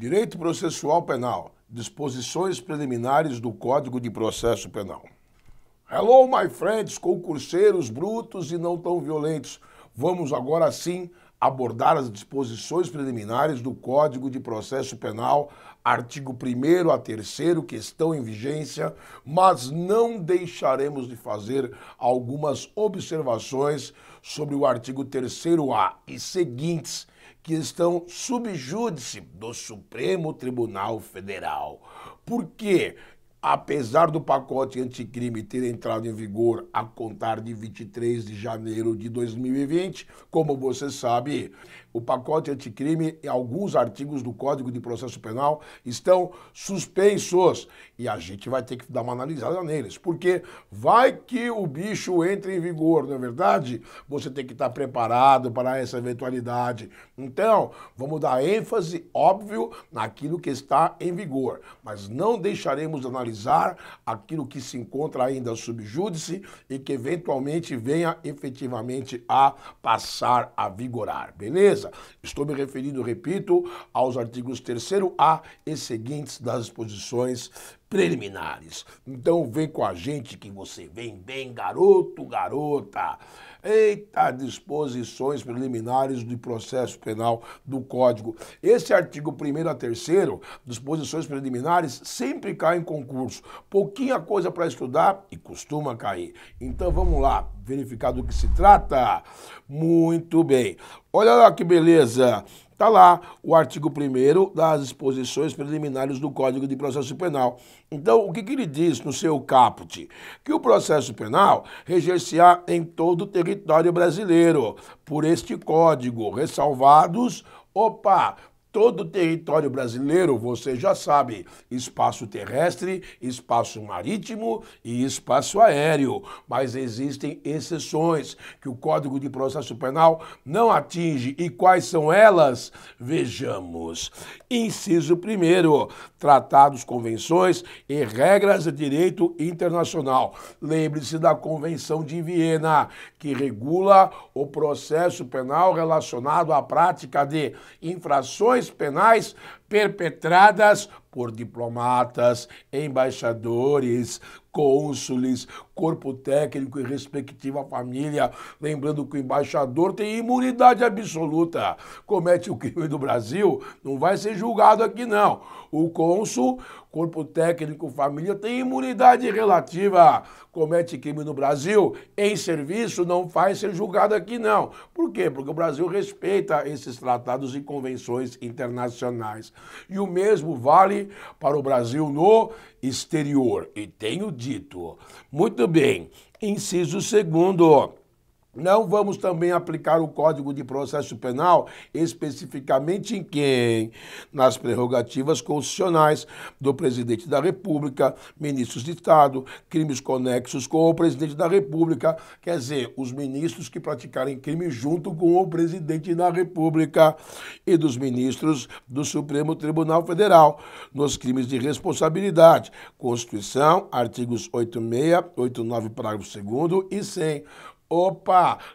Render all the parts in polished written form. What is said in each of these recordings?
Direito processual penal. Disposições preliminares do Código de Processo Penal. Hello, my friends, concurseiros brutos e não tão violentos. Vamos agora sim abordar as disposições preliminares do Código de Processo Penal, artigo 1º a 3º, que estão em vigência, mas não deixaremos de fazer algumas observações sobre o artigo 3º-A e seguintes, que estão sub júdice do Supremo Tribunal Federal. Por quê? Apesar do pacote anticrime ter entrado em vigor a contar de 23 de janeiro de 2020, como você sabe, o pacote anticrime e alguns artigos do Código de Processo Penal estão suspensos e a gente vai ter que dar uma analisada neles, porque vai que o bicho entre em vigor, não é verdade? Você tem que estar preparado para essa eventualidade. Então, vamos dar ênfase, óbvio, naquilo que está em vigor, mas não deixaremos de analisar aquilo que se encontra ainda sob júdice e que eventualmente venha efetivamente a passar a vigorar, beleza? Estou me referindo, repito, aos artigos 3º-A e seguintes das disposições preliminares. Então vem com a gente que você vem bem, garoto, garota. Eita, disposições preliminares do processo penal do Código. Esse artigo 1º a 3º, disposições preliminares, sempre cai em concurso. Pouquinha coisa para estudar e costuma cair. Então vamos lá, verificar do que se trata? Muito bem. Olha lá que beleza. Está lá o artigo 1º das disposições preliminares do Código de Processo Penal. Então, o que ele diz no seu caput? Que o processo penal reger-se-á em todo o território brasileiro por este Código, ressalvados, todo o território brasileiro, você já sabe, espaço terrestre, espaço marítimo e espaço aéreo. Mas existem exceções que o Código de Processo Penal não atinge. E quais são elas? Vejamos. Inciso 1º, tratados, convenções e regras de direito internacional. Lembre-se da Convenção de Viena, que regula o processo penal relacionado à prática de infrações penais perpetradas por diplomatas, embaixadores, cônsules, corpo técnico e respectiva família. Lembrando que o embaixador tem imunidade absoluta. Comete o crime do Brasil, não vai ser julgado aqui não. O cônsul, corpo técnico, família tem imunidade relativa. Comete crime no Brasil, em serviço, não vai ser julgado aqui não. Por quê? Porque o Brasil respeita esses tratados e convenções internacionais. E o mesmo vale para o Brasil no exterior. E tenho dito. Muito bem. Inciso 2º. Não vamos também aplicar o Código de Processo Penal especificamente em quem? Nas prerrogativas constitucionais do Presidente da República, ministros de Estado, crimes conexos com o Presidente da República, quer dizer, os ministros que praticarem crime junto com o Presidente da República e dos ministros do Supremo Tribunal Federal, nos crimes de responsabilidade. Constituição, artigos 86, 89, parágrafo 2º e 100.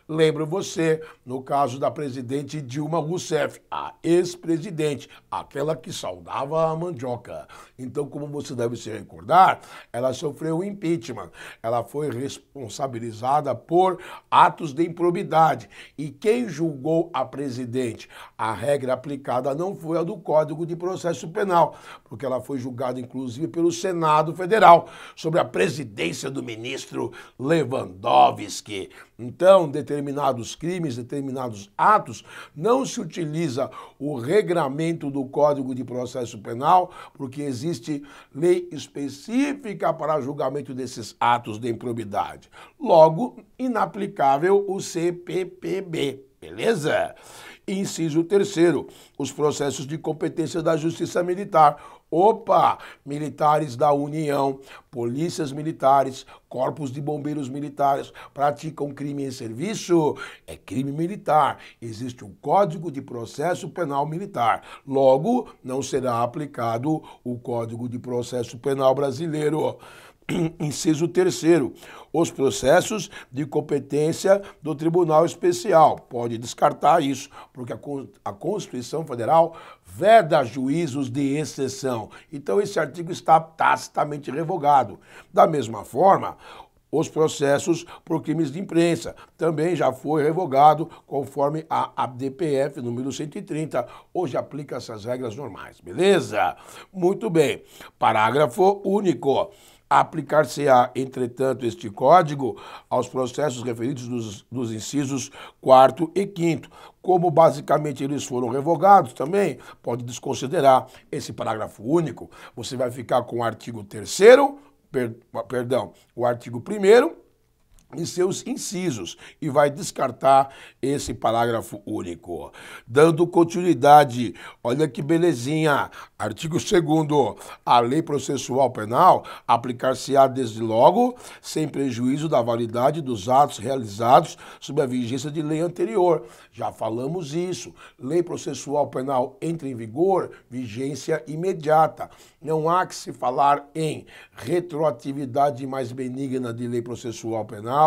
Lembro você, no caso da presidente Dilma Rousseff, a ex-presidente, aquela que saudava a mandioca. Então, como você deve se recordar, ela sofreu impeachment. Ela foi responsabilizada por atos de improbidade. E quem julgou a presidente? A regra aplicada não foi a do Código de Processo Penal, porque ela foi julgada, inclusive, pelo Senado Federal, sobre a presidência do ministro Lewandowski. Então, determinados crimes, determinados atos, não se utiliza o regramento do Código de Processo Penal, porque existe lei específica para julgamento desses atos de improbidade. Logo, inaplicável o CPPB, beleza? Inciso 3º, os processos de competência da Justiça Militar. Militares da União, polícias militares, corpos de bombeiros militares praticam crime em serviço, é crime militar. Existe um Código de Processo Penal Militar. Logo, não será aplicado o Código de Processo Penal brasileiro. Inciso 3º, os processos de competência do Tribunal Especial. Pode descartar isso, porque a Constituição Federal veda juízos de exceção. Então esse artigo está tacitamente revogado. Da mesma forma, os processos por crimes de imprensa também já foi revogado conforme a ADPF número 130. Hoje aplica essas regras normais, beleza? Muito bem. Parágrafo único. Aplicar-se-á, entretanto, este código aos processos referidos dos incisos 4º e 5º. Como basicamente eles foram revogados também, pode desconsiderar esse parágrafo único. Você vai ficar com o artigo 3º, o artigo 1º e seus incisos, e vai descartar esse parágrafo único. Dando continuidade, olha que belezinha, artigo 2º, a lei processual penal aplicar-se-á desde logo, sem prejuízo da validade dos atos realizados sob a vigência de lei anterior. Já falamos isso, lei processual penal entra em vigor, vigência imediata. Não há que se falar em retroatividade mais benigna de lei processual penal,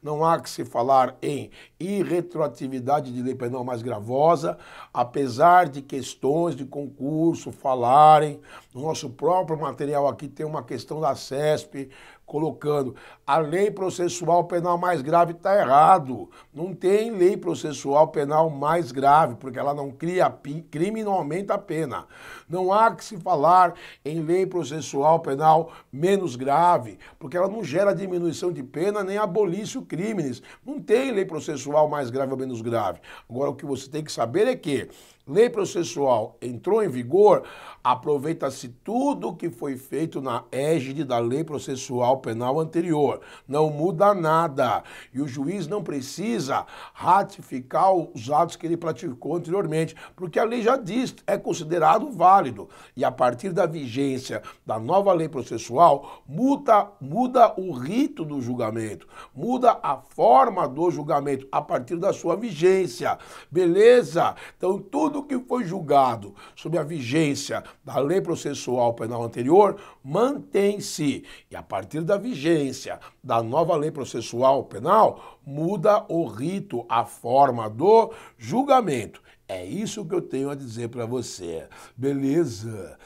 não há que se falar em irretroatividade de lei penal mais gravosa, apesar de questões de concurso falarem, no nosso próprio material aqui tem uma questão da CESP, colocando a lei processual penal mais grave, está errado. Não tem lei processual penal mais grave, porque ela não cria crime e não aumenta a pena. Não há que se falar em lei processual penal menos grave, porque ela não gera diminuição de pena nem abolício crimes. Não tem lei processual mais grave ou menos grave. Agora, o que você tem que saber é que lei processual entrou em vigor, aproveita-se tudo que foi feito na égide da lei processual penal anterior. Não muda nada. E o juiz não precisa ratificar os atos que ele praticou anteriormente, porque a lei já diz, é considerado válido. E a partir da vigência da nova lei processual, muda o rito do julgamento, muda a forma do julgamento a partir da sua vigência. Beleza? Então, tudo que foi julgado sob a vigência da lei processual penal anterior mantém-se. E a partir da vigência da nova lei processual penal, muda o rito, a forma do julgamento. É isso que eu tenho a dizer para você. Beleza?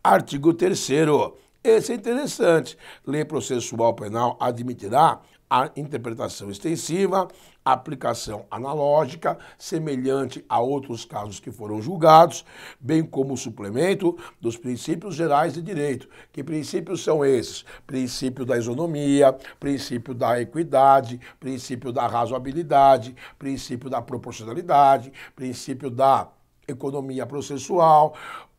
Artigo 3º. Esse é interessante. Lei processual penal admitirá a interpretação extensiva, aplicação analógica, semelhante a outros casos que foram julgados, bem como o suplemento dos princípios gerais de direito. Que princípios são esses? Princípio da isonomia, princípio da equidade, princípio da razoabilidade, princípio da proporcionalidade, princípio da economia processual,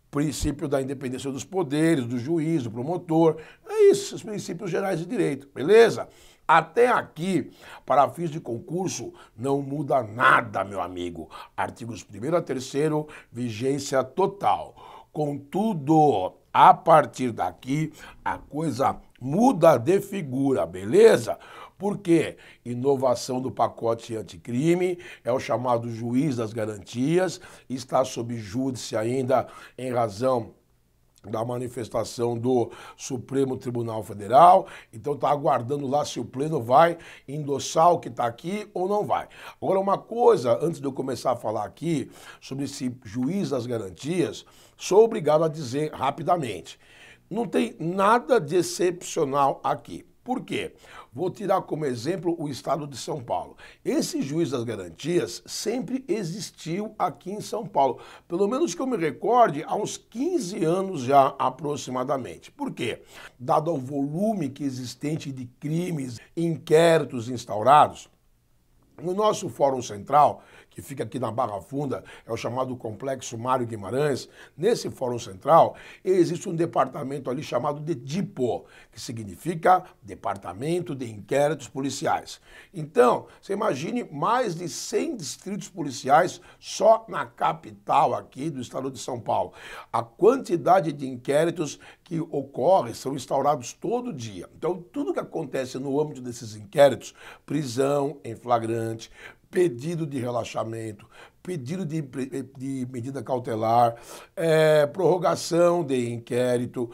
princípio da independência dos poderes, do juiz, do promotor. É isso, os princípios gerais de direito, beleza? Até aqui, para fins de concurso, não muda nada, meu amigo. Artigos 1º a 3º, vigência total. Contudo, a partir daqui, a coisa muda de figura, beleza? Porque inovação do pacote anticrime, é o chamado juiz das garantias, está sob júdice ainda em razão da manifestação do Supremo Tribunal Federal, então está aguardando lá se o Pleno vai endossar o que está aqui ou não vai. Agora, uma coisa, antes de eu começar a falar aqui sobre esse juiz das garantias, sou obrigado a dizer rapidamente, não tem nada de excepcional aqui. Por quê? Vou tirar como exemplo o estado de São Paulo. Esse juiz das garantias sempre existiu aqui em São Paulo. Pelo menos que eu me recorde, há uns 15 anos já aproximadamente. Por quê? Dado o volume que existente de crimes, inquéritos instaurados, no nosso Fórum Central, que fica aqui na Barra Funda, é o chamado Complexo Mário Guimarães, nesse Fórum Central existe um departamento ali chamado de DIPO, que significa Departamento de Inquéritos Policiais. Então, você imagine mais de 100 distritos policiais só na capital aqui do estado de São Paulo. A quantidade de inquéritos que ocorrem são instaurados todo dia. Então, tudo que acontece no âmbito desses inquéritos, prisão em flagrante, pedido de relaxamento, pedido de medida cautelar, prorrogação de inquérito,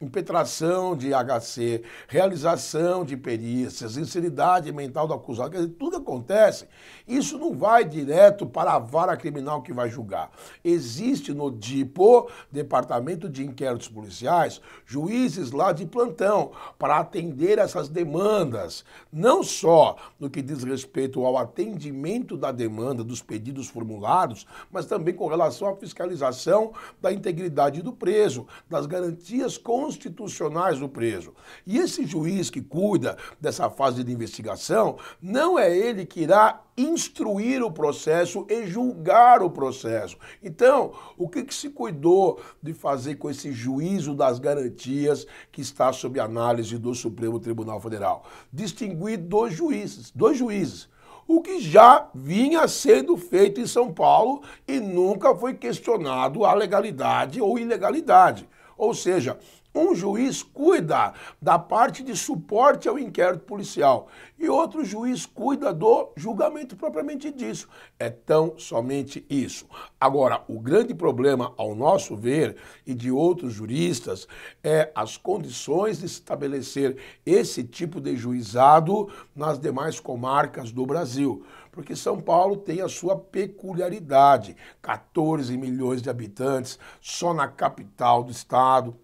impetração de HC, realização de perícias, insanidade mental do acusado, quer dizer, tudo que acontece, isso não vai direto para a vara criminal que vai julgar. Existe no DIPO, Departamento de Inquéritos Policiais, juízes lá de plantão para atender essas demandas, não só no que diz respeito ao atendimento da demanda dos pedidos formulados, mas também com relação à fiscalização da integridade do preso, das garantias constitucionais do preso. E esse juiz que cuida dessa fase de investigação, não é ele que irá instruir o processo e julgar o processo. Então, o que se cuidou de fazer com esse juízo das garantias que está sob análise do Supremo Tribunal Federal? Distinguir dois juízes. O que já vinha sendo feito em São Paulo e nunca foi questionado a legalidade ou ilegalidade. Ou seja, um juiz cuida da parte de suporte ao inquérito policial e outro juiz cuida do julgamento propriamente disso. É tão somente isso. Agora, o grande problema, ao nosso ver, e de outros juristas, é as condições de estabelecer esse tipo de juizado nas demais comarcas do Brasil. Porque São Paulo tem a sua peculiaridade, 14 milhões de habitantes, só na capital do estado,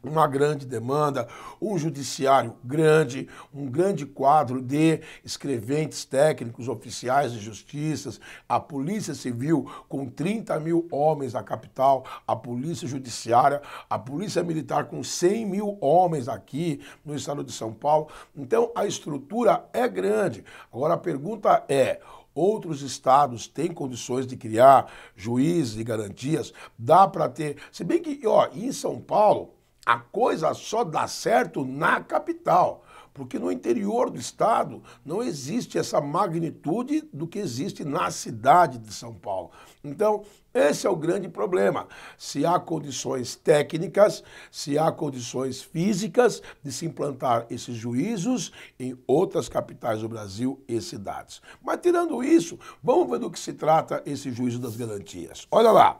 uma grande demanda, um judiciário grande, um grande quadro de escreventes técnicos, oficiais de justiça, a Polícia Civil com 30 mil homens na capital, a Polícia Judiciária, a Polícia Militar com 100 mil homens aqui no estado de São Paulo. Então a estrutura é grande. Agora a pergunta é: outros estados têm condições de criar juízes de garantias? Dá para ter? Se bem que, em São Paulo, a coisa só dá certo na capital, porque no interior do estado não existe essa magnitude do que existe na cidade de São Paulo. Então, esse é o grande problema. Se há condições técnicas, se há condições físicas de se implantar esses juízos em outras capitais do Brasil e cidades. Mas tirando isso, vamos ver do que se trata esse juízo das garantias. Olha lá,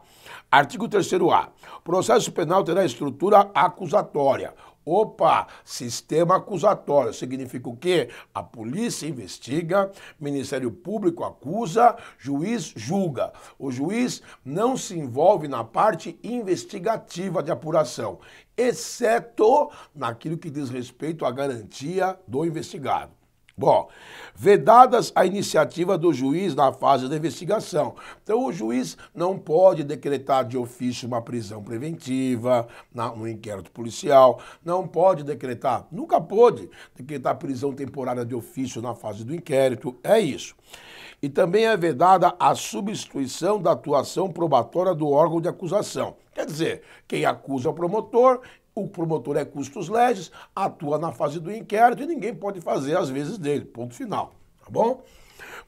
artigo 3º-A. Processo penal terá estrutura acusatória. Opa, sistema acusatório significa o quê? A polícia investiga, Ministério Público acusa, juiz julga. O juiz não se envolve na parte investigativa de apuração, exceto naquilo que diz respeito à garantia do investigado. Bom, vedadas a iniciativa do juiz na fase da investigação. Então, o juiz não pode decretar de ofício uma prisão preventiva no inquérito policial, não pode decretar, nunca pôde decretar prisão temporária de ofício na fase do inquérito, é isso. E também é vedada a substituição da atuação probatória do órgão de acusação. Quer dizer, quem acusa é o promotor é custos legis, atua na fase do inquérito e ninguém pode fazer as vezes dele, ponto final, tá bom?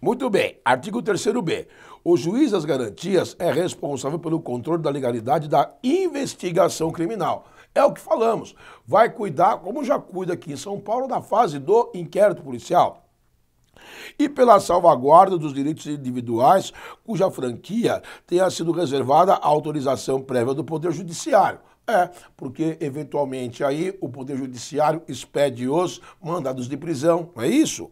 Muito bem, artigo 3º-B. O juiz das garantias é responsável pelo controle da legalidade da investigação criminal. É o que falamos, vai cuidar, como já cuida aqui em São Paulo, da fase do inquérito policial. E pela salvaguarda dos direitos individuais, cuja franquia tenha sido reservada à autorização prévia do Poder Judiciário. Porque eventualmente aí o Poder Judiciário expede os mandados de prisão, não é isso?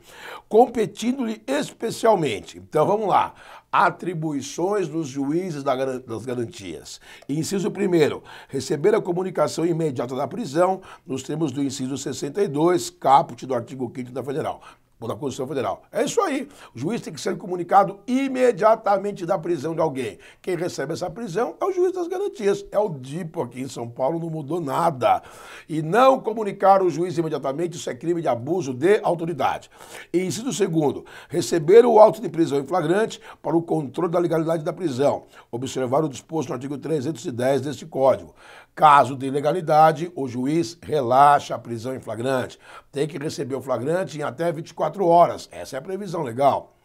Competindo-lhe especialmente. Então vamos lá. Atribuições dos juízes das garantias. Inciso 1º, receber a comunicação imediata da prisão, nos termos do inciso 62, caput do artigo 5º da Federal. Da Constituição Federal. É isso aí. O juiz tem que ser comunicado imediatamente da prisão de alguém. Quem recebe essa prisão é o juiz das garantias. É o DIPO aqui em São Paulo, não mudou nada. E não comunicar o juiz imediatamente, isso é crime de abuso de autoridade. E inciso 2º, receber o auto de prisão em flagrante para o controle da legalidade da prisão. Observar o disposto no artigo 310 deste Código. Caso de ilegalidade, o juiz relaxa a prisão em flagrante. Tem que receber o flagrante em até 24 horas. Essa é a previsão legal.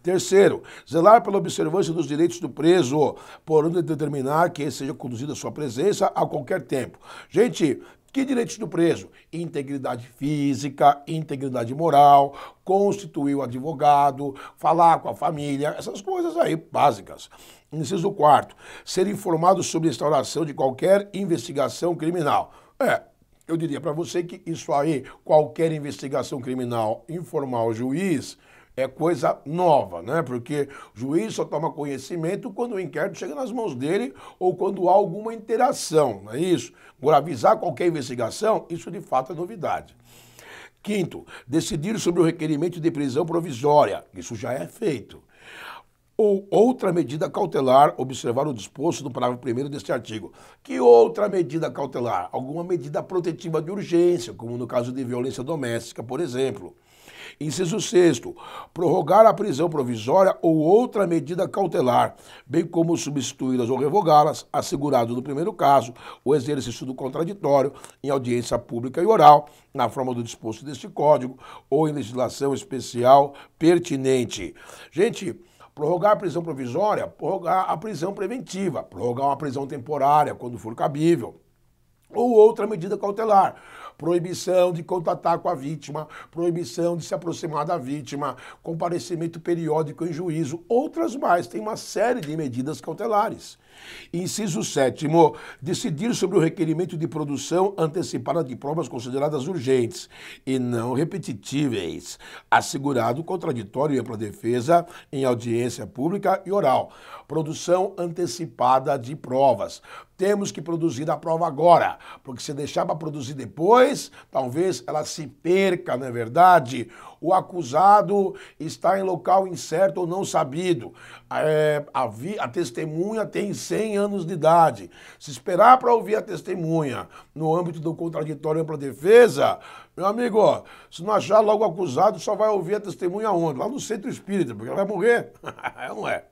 3º, zelar pela observância dos direitos do preso, por onde determinar que seja conduzida a sua presença a qualquer tempo. Gente, que direitos do preso? Integridade física, integridade moral, constituir o advogado, falar com a família, essas coisas aí básicas. Inciso 4º, ser informado sobre a instauração de qualquer investigação criminal. Eu diria para você que isso aí, qualquer investigação criminal informar ao juiz, é coisa nova, né? Porque o juiz só toma conhecimento quando o inquérito chega nas mãos dele ou quando há alguma interação, não é isso? Agora, avisar qualquer investigação, isso de fato é novidade. Quinto, decidir sobre o requerimento de prisão provisória. Isso já é feito. Ou outra medida cautelar, observar o disposto no parágrafo 1º deste artigo. Que outra medida cautelar? Alguma medida protetiva de urgência, como no caso de violência doméstica, por exemplo. Inciso 6º, prorrogar a prisão provisória ou outra medida cautelar, bem como substituí-las ou revogá-las, assegurado no primeiro caso o exercício do contraditório em audiência pública e oral, na forma do disposto deste Código ou em legislação especial pertinente. Gente, prorrogar a prisão provisória, prorrogar a prisão preventiva, prorrogar uma prisão temporária, quando for cabível, ou outra medida cautelar, proibição de contatar com a vítima, proibição de se aproximar da vítima, comparecimento periódico em juízo, outras mais, tem uma série de medidas cautelares. Inciso 7º, decidir sobre o requerimento de produção antecipada de provas consideradas urgentes e não repetitíveis, assegurado contraditório e ampla defesa em audiência pública e oral. Produção antecipada de provas. Temos que produzir a prova agora, porque se deixar para produzir depois, talvez ela se perca, não é verdade? O acusado está em local incerto ou não sabido. A testemunha tem 100 anos de idade. Se esperar para ouvir a testemunha no âmbito do contraditório e ampla defesa, meu amigo, ó, se não achar logo o acusado, só vai ouvir a testemunha onde? Lá no centro espírita, porque ela vai morrer. Não é?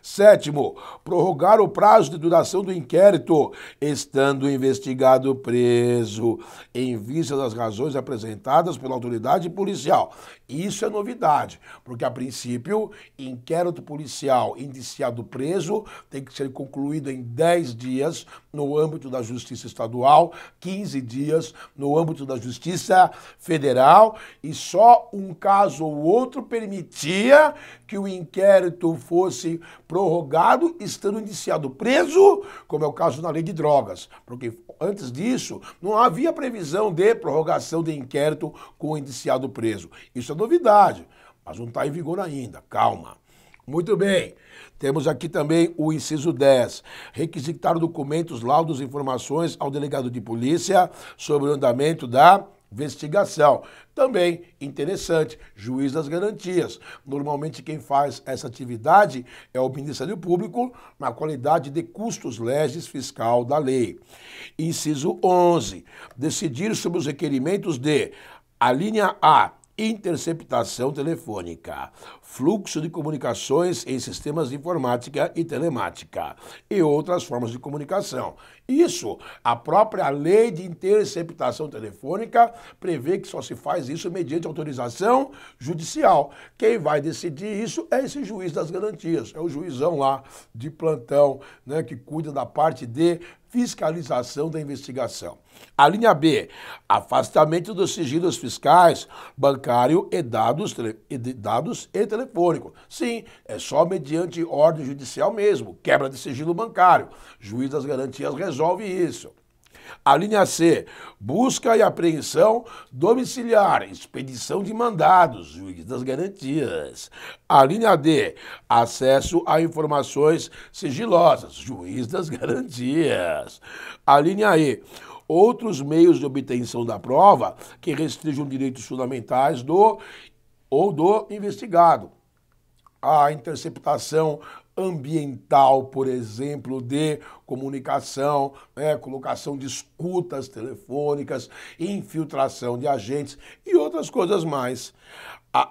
7º, prorrogar o prazo de duração do inquérito, estando o investigado preso, em vista das razões apresentadas pela autoridade policial. Isso é novidade, porque a princípio, inquérito policial indiciado preso tem que ser concluído em 10 dias no âmbito da Justiça Estadual, 15 dias no âmbito da Justiça Federal, e só um caso ou outro permitia que o inquérito fosse prorrogado estando indiciado preso, como é o caso na lei de drogas, porque antes disso não havia previsão de prorrogação de inquérito com o indiciado preso. Isso é novidade, mas não está em vigor ainda, calma. Muito bem, temos aqui também o inciso 10, requisitar documentos, laudos e informações ao delegado de polícia sobre o andamento da investigação. Também interessante, juiz das garantias. Normalmente quem faz essa atividade é o Ministério Público na qualidade de custos legis fiscal da lei. Inciso 11, decidir sobre os requerimentos de a linha A, interceptação telefônica, fluxo de comunicações em sistemas de informática e telemática e outras formas de comunicação. Isso, a própria lei de interceptação telefônica prevê que só se faz isso mediante autorização judicial. Quem vai decidir isso é esse juiz das garantias, é o juizão lá de plantão, né, que cuida da parte de fiscalização da investigação. A linha B, afastamento dos sigilos fiscais, bancário e dados e telefônico. Sim, é só mediante ordem judicial mesmo, quebra de sigilo bancário. Juiz das garantias resolve isso. A linha C, busca e apreensão domiciliar, expedição de mandados, juiz das garantias. A linha D, acesso a informações sigilosas, juiz das garantias. A linha E, outros meios de obtenção da prova que restringam direitos fundamentais do investigado. A interceptação ambiental, por exemplo, de comunicação, colocação de escutas telefônicas, infiltração de agentes e outras coisas mais.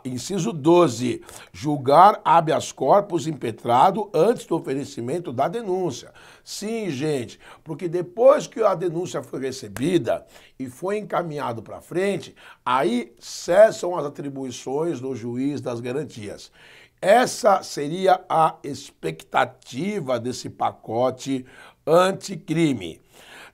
Inciso 12, julgar habeas corpus impetrado antes do oferecimento da denúncia. Sim, gente, porque depois que a denúncia foi recebida e foi encaminhado para frente, aí cessam as atribuições do juiz das garantias. Essa seria a expectativa desse pacote anticrime.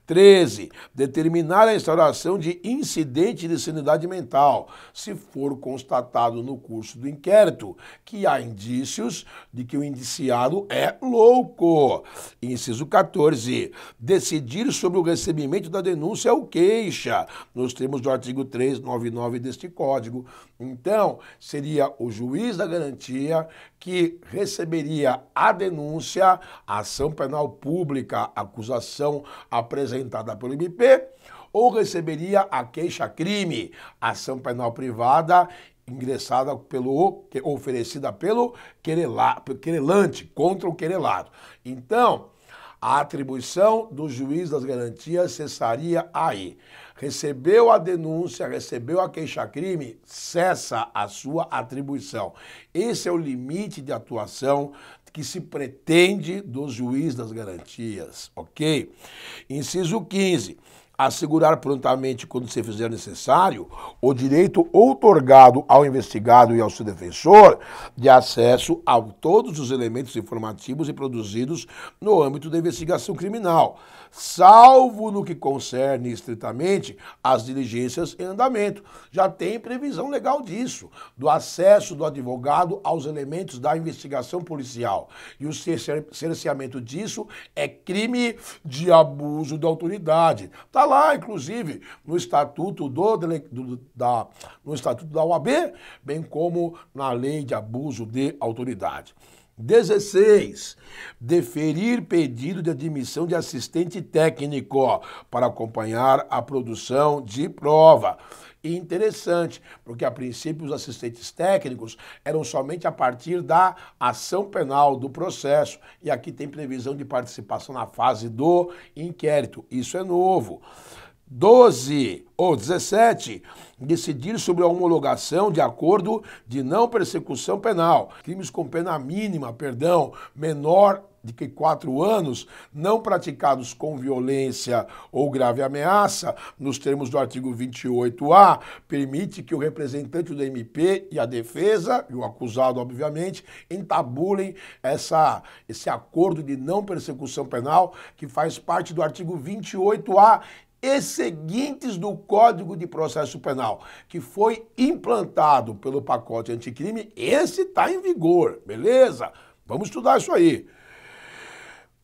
13. Determinar a instauração de incidente de sanidade mental, se for constatado no curso do inquérito que há indícios de que o indiciado é louco. Inciso 14. Decidir sobre o recebimento da denúncia ou queixa, nos termos do artigo 399 deste Código. Então, seria o juiz da garantia que receberia a denúncia, a ação penal pública, acusação apresentada pelo MP, ou receberia a queixa-crime, ação penal privada ingressada oferecida pelo querelante contra o querelado. Então, a atribuição do juiz das garantias cessaria aí. Recebeu a denúncia, recebeu a queixa-crime, cessa a sua atribuição. Esse é o limite de atuação que se pretende do juiz das garantias, ok? Inciso 15. Assegurar prontamente, quando se fizer necessário, o direito outorgado ao investigado e ao seu defensor de acesso a todos os elementos informativos e produzidos no âmbito da investigação criminal, salvo no que concerne estritamente as diligências em andamento. Já tem previsão legal disso, do acesso do advogado aos elementos da investigação policial. E o cerceamento disso é crime de abuso da autoridade. Está lá, inclusive, no Estatuto no Estatuto da OAB, bem como na Lei de Abuso de Autoridade. 16. Deferir pedido de admissão de assistente técnico para acompanhar a produção de prova. E interessante, porque a princípio os assistentes técnicos eram somente a partir da ação penal do processo. E aqui tem previsão de participação na fase do inquérito. Isso é novo. 17. Decidir sobre a homologação de acordo de não persecução penal. Crimes com pena mínima, menor de que 4 anos, não praticados com violência ou grave ameaça, nos termos do artigo 28A, permite que o representante do MP e a defesa, e o acusado, obviamente, entabulem esse acordo de não persecução penal, que faz parte do artigo 28A, e seguintes do Código de Processo Penal, que foi implantado pelo pacote anticrime, esse está em vigor, beleza? Vamos estudar isso aí.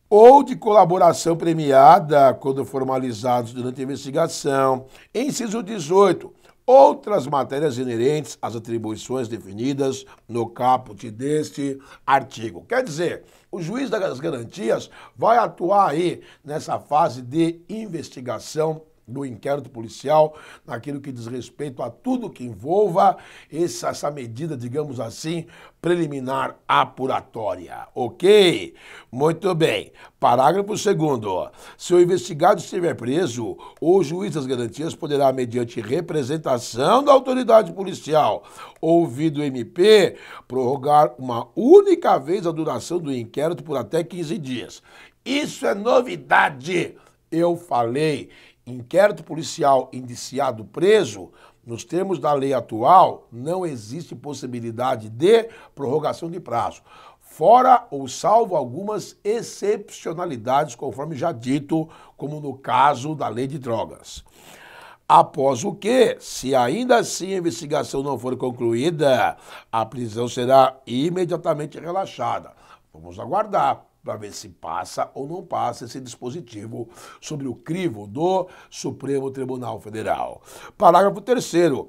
Ou de colaboração premiada, quando formalizados durante a investigação. Inciso 18. Outras matérias inerentes às atribuições definidas no caput deste artigo. Quer dizer, o juiz das garantias vai atuar aí nessa fase de investigação do inquérito policial, naquilo que diz respeito a tudo que envolva essa medida, digamos assim, preliminar apuratória, ok? Muito bem. Parágrafo 2º. Se o investigado estiver preso, o juiz das garantias poderá, mediante representação da autoridade policial, ouvido o MP, prorrogar uma única vez a duração do inquérito por até 15 dias. Isso é novidade. Eu falei, inquérito policial indiciado preso, nos termos da lei atual, não existe possibilidade de prorrogação de prazo, fora ou salvo algumas excepcionalidades, conforme já dito, como no caso da lei de drogas. Após o que, se ainda assim a investigação não for concluída, a prisão será imediatamente relaxada. Vamos aguardar para ver se passa ou não passa esse dispositivo sobre o crivo do Supremo Tribunal Federal. Parágrafo 3º.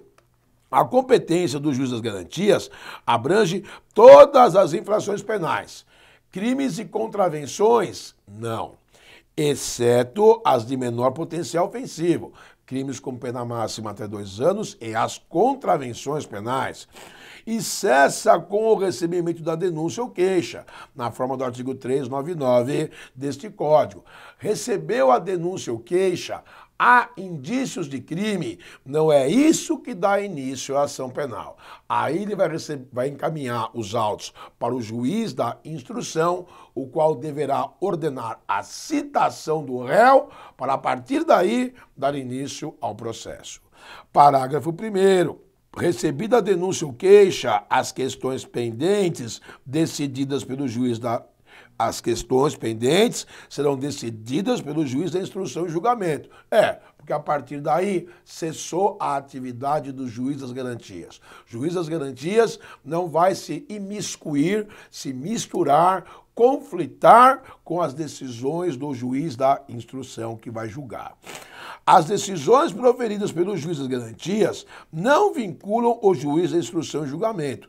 A competência do juiz das garantias abrange todas as infrações penais. Crimes e contravenções, não. Exceto as de menor potencial ofensivo. Crimes com pena máxima até 2 anos e as contravenções penais. E cessa com o recebimento da denúncia ou queixa, na forma do artigo 399 deste Código. Recebeu a denúncia ou queixa, há indícios de crime, não é isso que dá início à ação penal. Aí ele vai encaminhar os autos para o juiz da instrução, o qual deverá ordenar a citação do réu para, a partir daí, dar início ao processo. Parágrafo 1º. Recebida a denúncia ou queixa, as questões pendentes decididas pelo juiz As questões pendentes serão decididas pelo juiz da instrução e julgamento. Porque a partir daí cessou a atividade do juiz das garantias. O juiz das garantias não vai se imiscuir, se misturar, conflitar com as decisões do juiz da instrução que vai julgar. As decisões proferidas pelo juiz das garantias não vinculam o juiz da instrução e julgamento.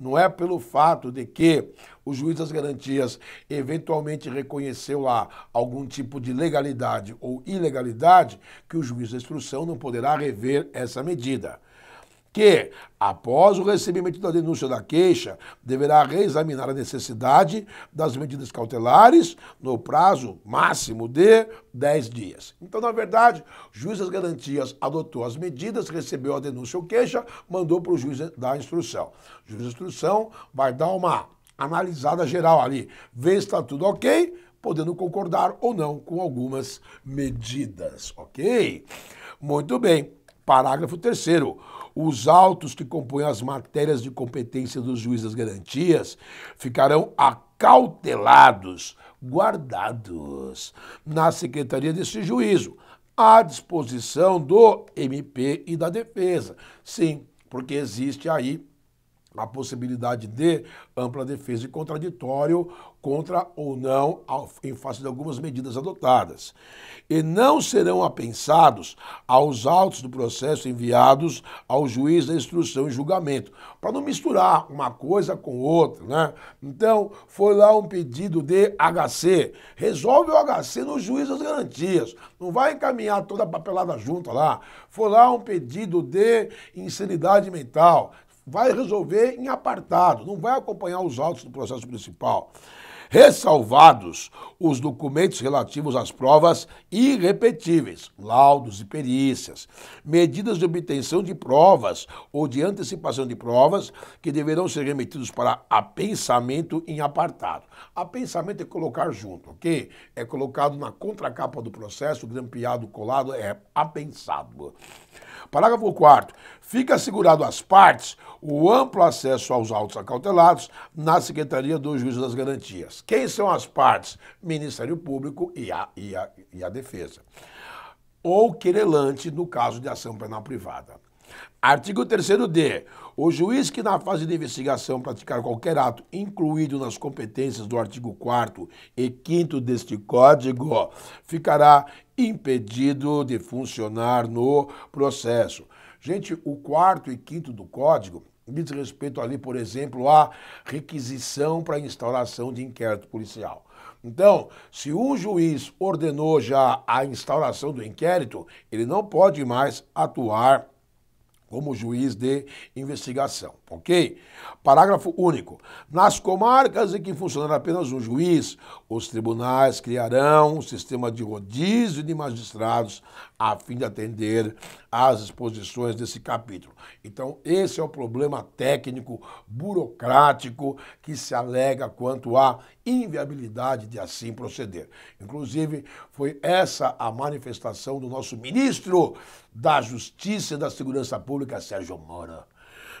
Não é pelo fato de que o juiz das garantias eventualmente reconheceu lá algum tipo de legalidade ou ilegalidade que o juiz da instrução não poderá rever essa medida. Que, após o recebimento da denúncia da queixa, deverá reexaminar a necessidade das medidas cautelares no prazo máximo de 10 dias. Então, na verdade, o juiz das garantias adotou as medidas, recebeu a denúncia ou queixa, mandou para o juiz da instrução. O juiz da instrução vai dar uma analisada geral ali, ver se está tudo ok, podendo concordar ou não com algumas medidas, ok? Muito bem. Parágrafo 3º. Os autos que compõem as matérias de competência dos juízes das garantias ficarão acautelados, guardados na Secretaria deste juízo, à disposição do MP e da defesa. Sim, porque existe aí a possibilidade de ampla defesa e contraditório contra ou não em face de algumas medidas adotadas. E não serão apensados aos autos do processo enviados ao juiz da instrução e julgamento, para não misturar uma coisa com outra, né? Então, foi lá um pedido de HC, resolve o HC no juiz das garantias, não vai encaminhar toda a papelada junta lá. Foi lá um pedido de insanidade mental, vai resolver em apartado, não vai acompanhar os autos do processo principal. Ressalvados os documentos relativos às provas irrepetíveis, laudos e perícias, medidas de obtenção de provas ou de antecipação de provas que deverão ser remetidos para apensamento em apartado. Apensamento é colocar junto, ok? É colocado na contracapa do processo, grampeado, colado, é apensado. Parágrafo 4º. Fica assegurado às partes o amplo acesso aos autos acautelados na Secretaria do Juízo das Garantias. Quem são as partes? Ministério Público e a Defesa. Ou querelante no caso de ação penal privada. Artigo 3º-D. O juiz que na fase de investigação praticar qualquer ato incluído nas competências do artigo 4º e 5º deste Código ficará impedido de funcionar no processo. Gente, o 4º e 5º do Código diz respeito ali, por exemplo, à requisição para instauração de inquérito policial. Então, se um juiz ordenou já a instauração do inquérito, ele não pode mais atuar como juiz de investigação, ok? Parágrafo único. Nas comarcas em que funcionar apenas um juiz, os tribunais criarão um sistema de rodízio de magistrados a fim de atender às disposições desse capítulo. Então, esse é o problema técnico, burocrático, que se alega quanto à inviabilidade de assim proceder. Inclusive, foi essa a manifestação do nosso ministro da Justiça e da Segurança Pública, Sérgio Moro.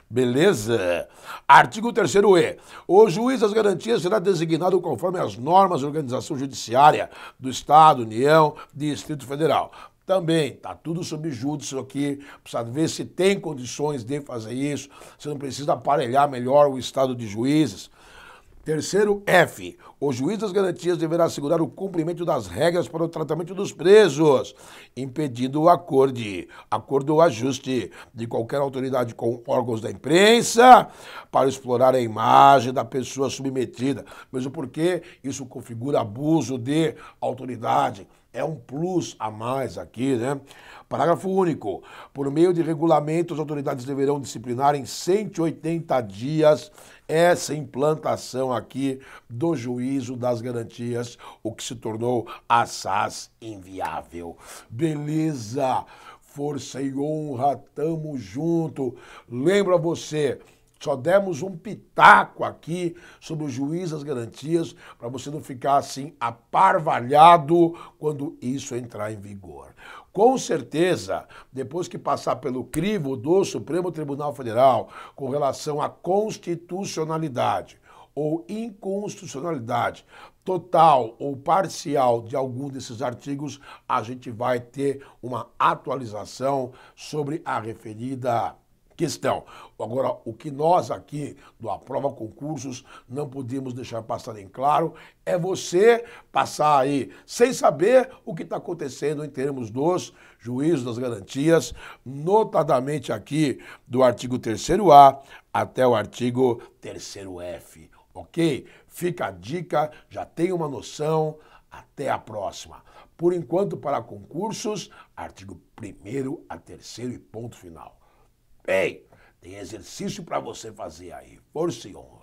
Beleza? Artigo 3º-E. O juiz das garantias será designado conforme as normas de organização judiciária do Estado, União, Distrito Federal. Também está tudo sob júdice aqui, precisa ver se tem condições de fazer isso, você não precisa aparelhar melhor o estado de juízes. 3º-F. O juiz das garantias deverá assegurar o cumprimento das regras para o tratamento dos presos, impedindo o acordo ou ajuste de qualquer autoridade com órgãos da imprensa para explorar a imagem da pessoa submetida, mesmo porque isso configura abuso de autoridade. É um plus a mais aqui, né? Parágrafo único. Por meio de regulamento, as autoridades deverão disciplinar em 180 dias essa implantação aqui do juízo das garantias, o que se tornou assaz inviável. Beleza, força e honra, tamo junto. Lembra você, só demos um pitaco aqui sobre o juiz das garantias para você não ficar assim aparvalhado quando isso entrar em vigor. Com certeza, depois que passar pelo crivo do Supremo Tribunal Federal com relação à constitucionalidade ou inconstitucionalidade total ou parcial de algum desses artigos, a gente vai ter uma atualização sobre a referida questão. Agora, o que nós aqui do Aprova Concursos não podemos deixar passar em claro é você passar aí sem saber o que está acontecendo em termos dos juízos das garantias, notadamente aqui do artigo 3º-A até o artigo 3º-F, ok? Fica a dica, já tem uma noção, até a próxima. Por enquanto, para concursos, artigo 1º a 3º e ponto final. Bem, tem exercício para você fazer aí. Força e honra.